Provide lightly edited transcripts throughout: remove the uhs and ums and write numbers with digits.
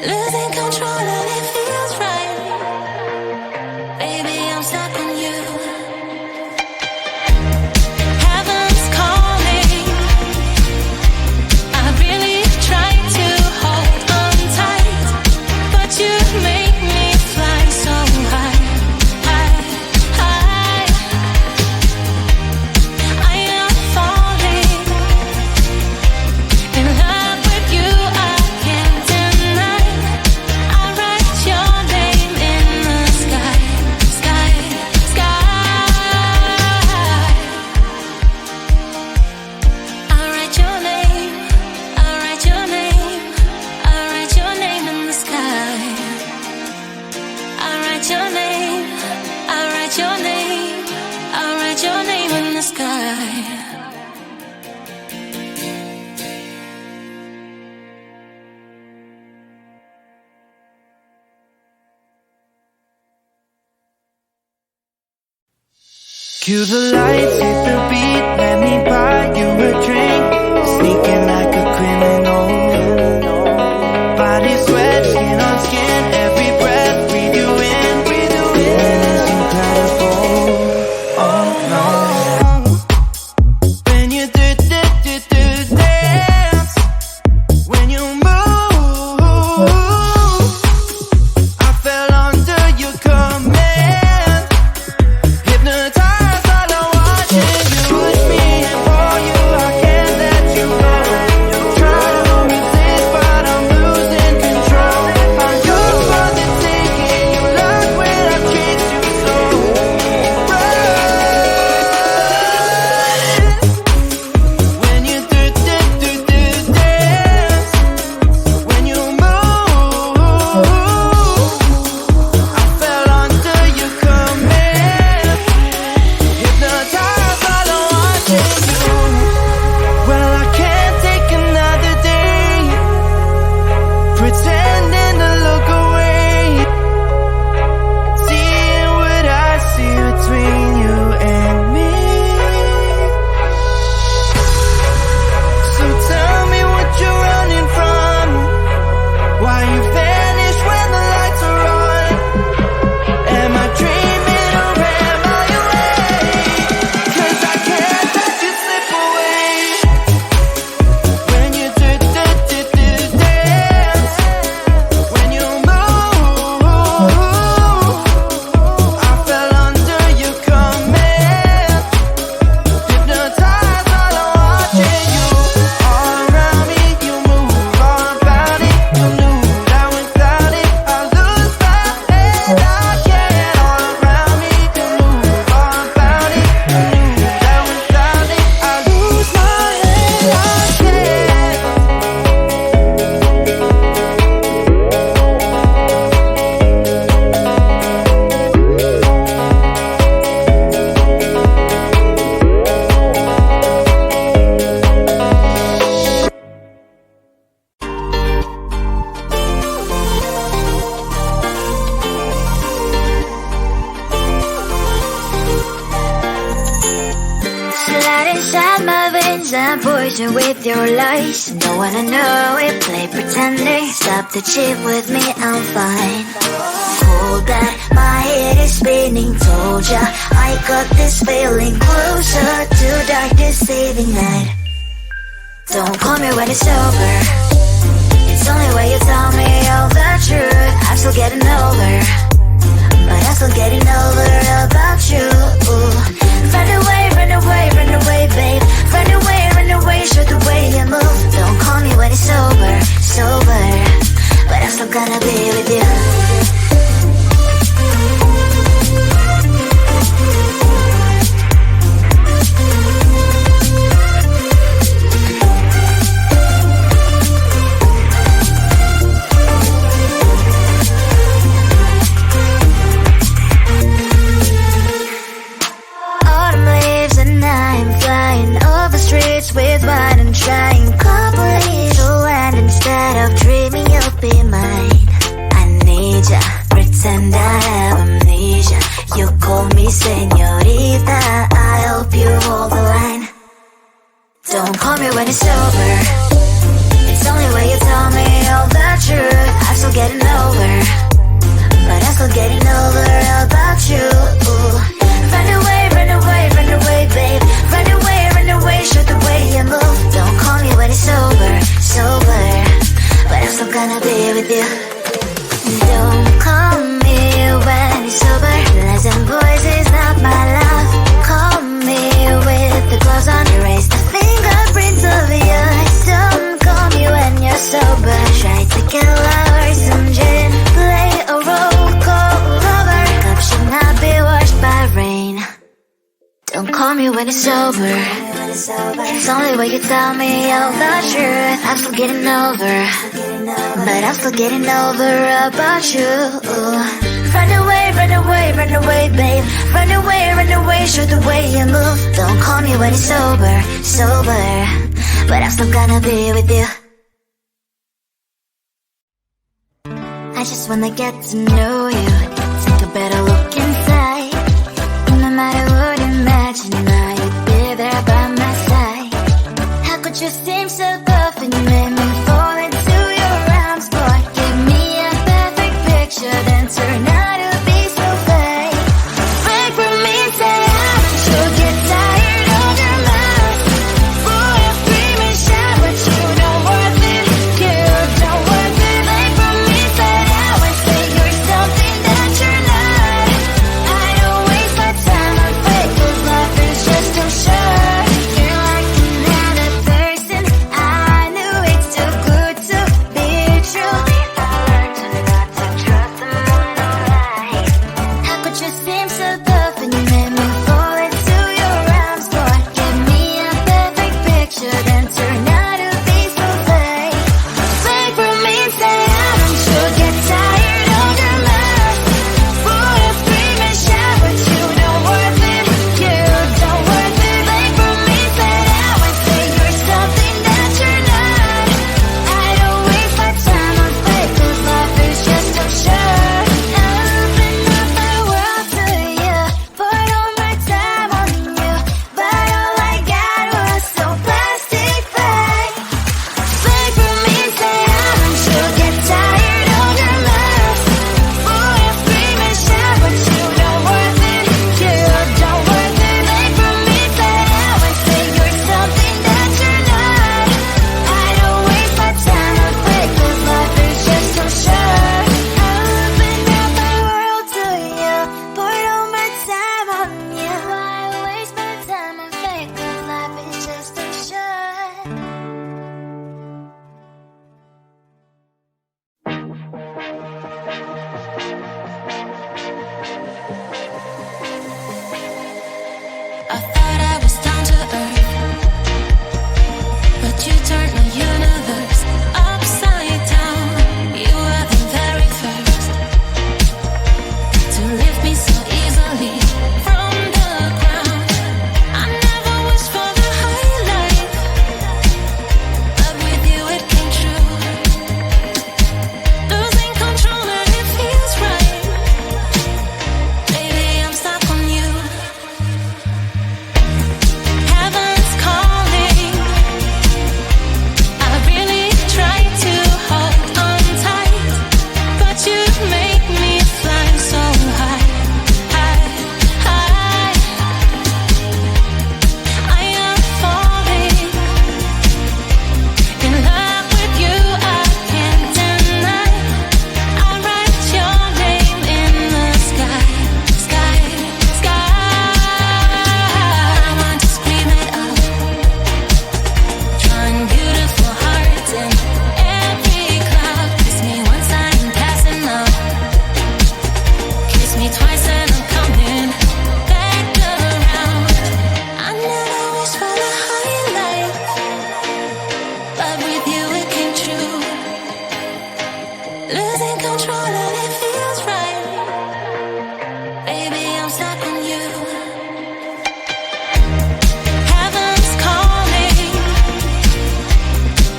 Losing control and it feels right. Baby, I'm stuck on you. Heaven's calling. I really tried to hold on tight, but you make me fly so high, high, high. I am falling in love with you. I can't deny. I write your name in the sky, sky, sky. I write your name. I write your name. I write your name in the sky. I write your name. I write your name. I write your name in the sky. Cue the lights, hit the beat, let me buy you a drink. Sneaking like a criminal. Body sweat, skin on skin, every breath, breathe you in. Feeling is incredible. Oh no. When you do dance, when you move, I fell under your command. Hypnotized by the watching you push me and pull you. I can't let you go. Try to resist, but I'm losing control. I'm yours for the taking. You love when I treat you so right. When you do dance, when you move, I fell under your command. Hypnotized by the watching you. Well, I can't take another day pretending to look away, seeing what I see between you and me. So tell me what you're running from, why you vanish when the lights are on. Am I dreaming or am I awake? 'Cause I can't let you slip away. When you do dance, when you move, I fell under your command. Hypnotized by the watching you. All around me, you move all about it. You knew that without it, I lose my head. I can't. All around me, you move all about it. You knew that without it, I lose my head. I can't. Slide inside my veins and poison with your lies. Don't wanna know it, play pretending. Stop the chip with me, I'm fine. Hold back, my head is spinning. Told ya, I got this feeling closer to dark deceiving night. Don't call me when it's over. It's only when you tell me all the truth. I'm still getting over, but I'm still getting over about you. Run away, run away, run away, babe. Run away, show the way you move. Don't call me when it's over, sober, but I'm still gonna be with you. Autumn leaves and I'm flying over streets with wine and trying. Couple little hand instead of dreaming you'll be mine. I need ya, pretend I have amnesia. You call me señorita, I hope you hold the line. Don't call me when it's over. It's only when you tell me all the truth. I'm still with you. Don't call me when it's over. Lies and voices, not my love. Call me with the gloves on. Erase the fingerprints of yours. Don't call me when you're sober. Try to kill our some gin. Play a role call lover. Cup should not be washed by rain. Don't call me when it's over. It's only when you tell me all the truth. I'm still getting over, but I'm still getting over about you. Run away, run away, run away, babe. Run away, show the way you move. Don't call me when it's sober, but I'm still gonna be with you. I just wanna get to know you. Take a better look inside. No matter what, imagine now you'd be there by my side. How could you seem so tough and you made me fall into your arms, boy? Give me a perfect picture, then turn out to be so fake. Break from me, say I should get tired of your mouth. Boy, I scream and shout, but you don't worth it. You don't worth it. Break from me, say I would say you're something that you're not. I don't waste my time on fake, 'cause life is just too short. You're like another person. I knew it's too good to be true. I learned to not to trust someone alright. How could you seem so tough and you made me fall into your arms, boy? Give me a perfect picture, then turn out to be so fake. Fake from me, say I should get tired of your mouth. Boy, I scream and shout, but you don't worth it. You don't worth it. Fake from me, say I would say you're something that you're not. I don't waste my time on fake, 'cause life is just too short. Open up my world to you, put all my time on you, but all I got was so plastic fake. Fake from me, say I should get tired of your mouth. Boy, I scream and shout, but you don't worth it. You don't worth it. Fake from me, say I would say you're something that you're not. I don't waste my time on fake, 'cause life is just too short. Open up my world to you, put all my time on you. Why waste my time on fake, 'cause life is just too short. I thought I was down to earth, but you turned my universe upside down. You were the very first to lift me so easily from the ground. I never wished for the high life, but with you it came true. Losing control and it feels right. Baby, I'm stuck on you. Heaven's calling. I really try to hold on tight, but you make me fly so high, high, high. I am falling in love with you. I can't deny. I write your name in the sky, sky, sky. I want to scream it out, drawing beautiful hearts in every cloud. Kiss me once I'm passing out. Kiss me twice and I'm coming back around. I never wished for the high life, but with you it came true. Losing control and it feels right. Baby, I'm stuck on you. Heaven's calling.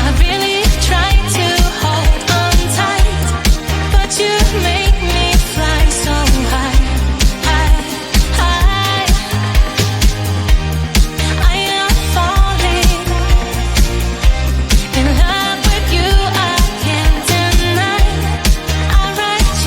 I really try to hold on tight, but you make me fly so high, high, high. I am falling in love with you. I can't deny. I write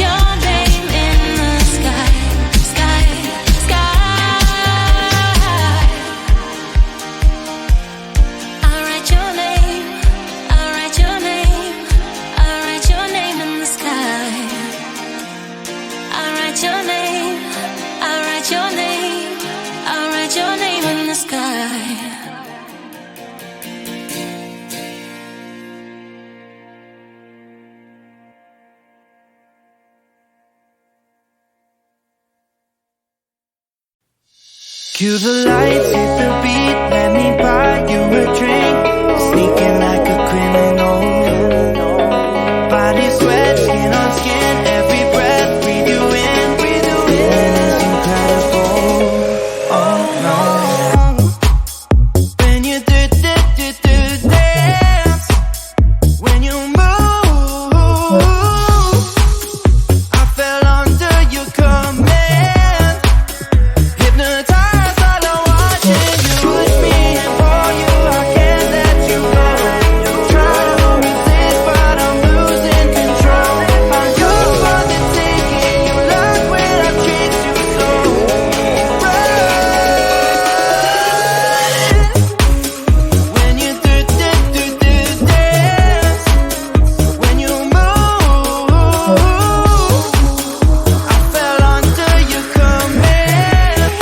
Cue the lights, hit the beat, let me buy you a drink. Sneaking like a criminal. Body sweat, skin on skin, every breath, breathe you in, breathe you in. It's incredible, oh no. When you do dance, when you move, I fell under your command. Hypnotized while I'm watching you. Push me and pull you, I can't let you go. Try to resist, but I'm losing control. I'm yours for the taking. You love when I treat you so right. When you do dance, when you move, I fell under your command.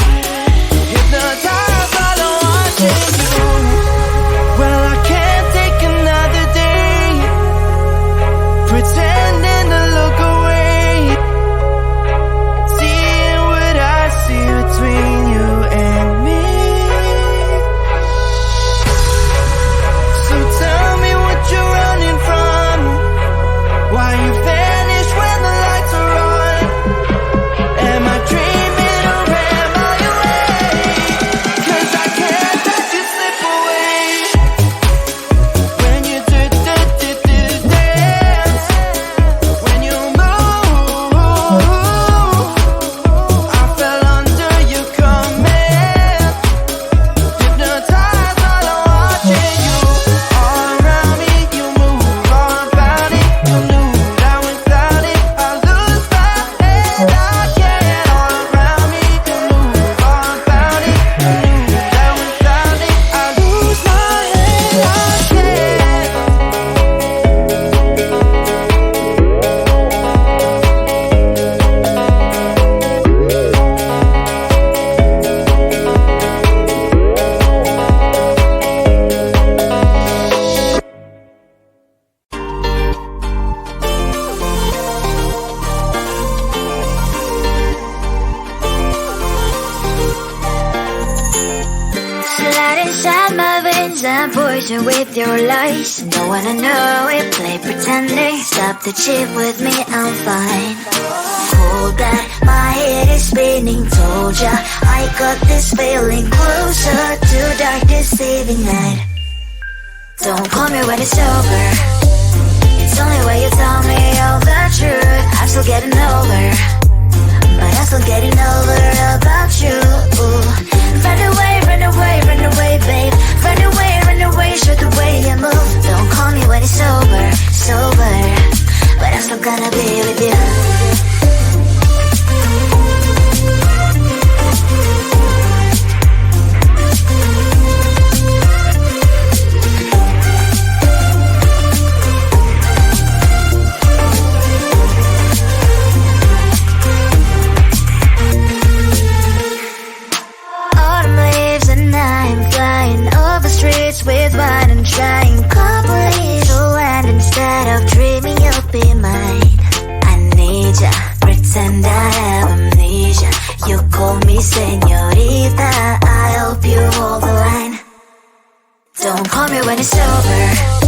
Hypnotized while I'm watching you. Well, I can't take another day pretending to look away, seeing what I see between you and me. So tell me what you're running from, why you vanish when the lights are on. Am I dreaming or am I awake? 'Cause I can't let you slip away. When you do dance, when you move, I fell under your command. Hypnotized while I'm watching you. All around me, you move, all about it. You knew that without it, I lose my head. I can't. All around me, you move, all about it. You knew that without it, I lose my head. I can't. Slide inside my veins and poison with your lies. Don't wanna know it, play pretending. Stop the chip with me, I'm fine. Hold that, my head is spinning. Told ya, I got this feeling closer to dark deceiving night. Don't call me when it's over. It's only when you tell me all the truth. I'm still getting over, but I'm still getting over about you. Run away, run away, run away, babe. Run away, show the way you move. Don't call me when it's sober, but I'm still gonna be with you. Autumn leaves and I'm flying over streets with wine and trying company to land instead of dreaming you'll be mine. I need ya, pretend I have amnesia. You call me señorita, I hope you hold the line. Don't call me when it's over.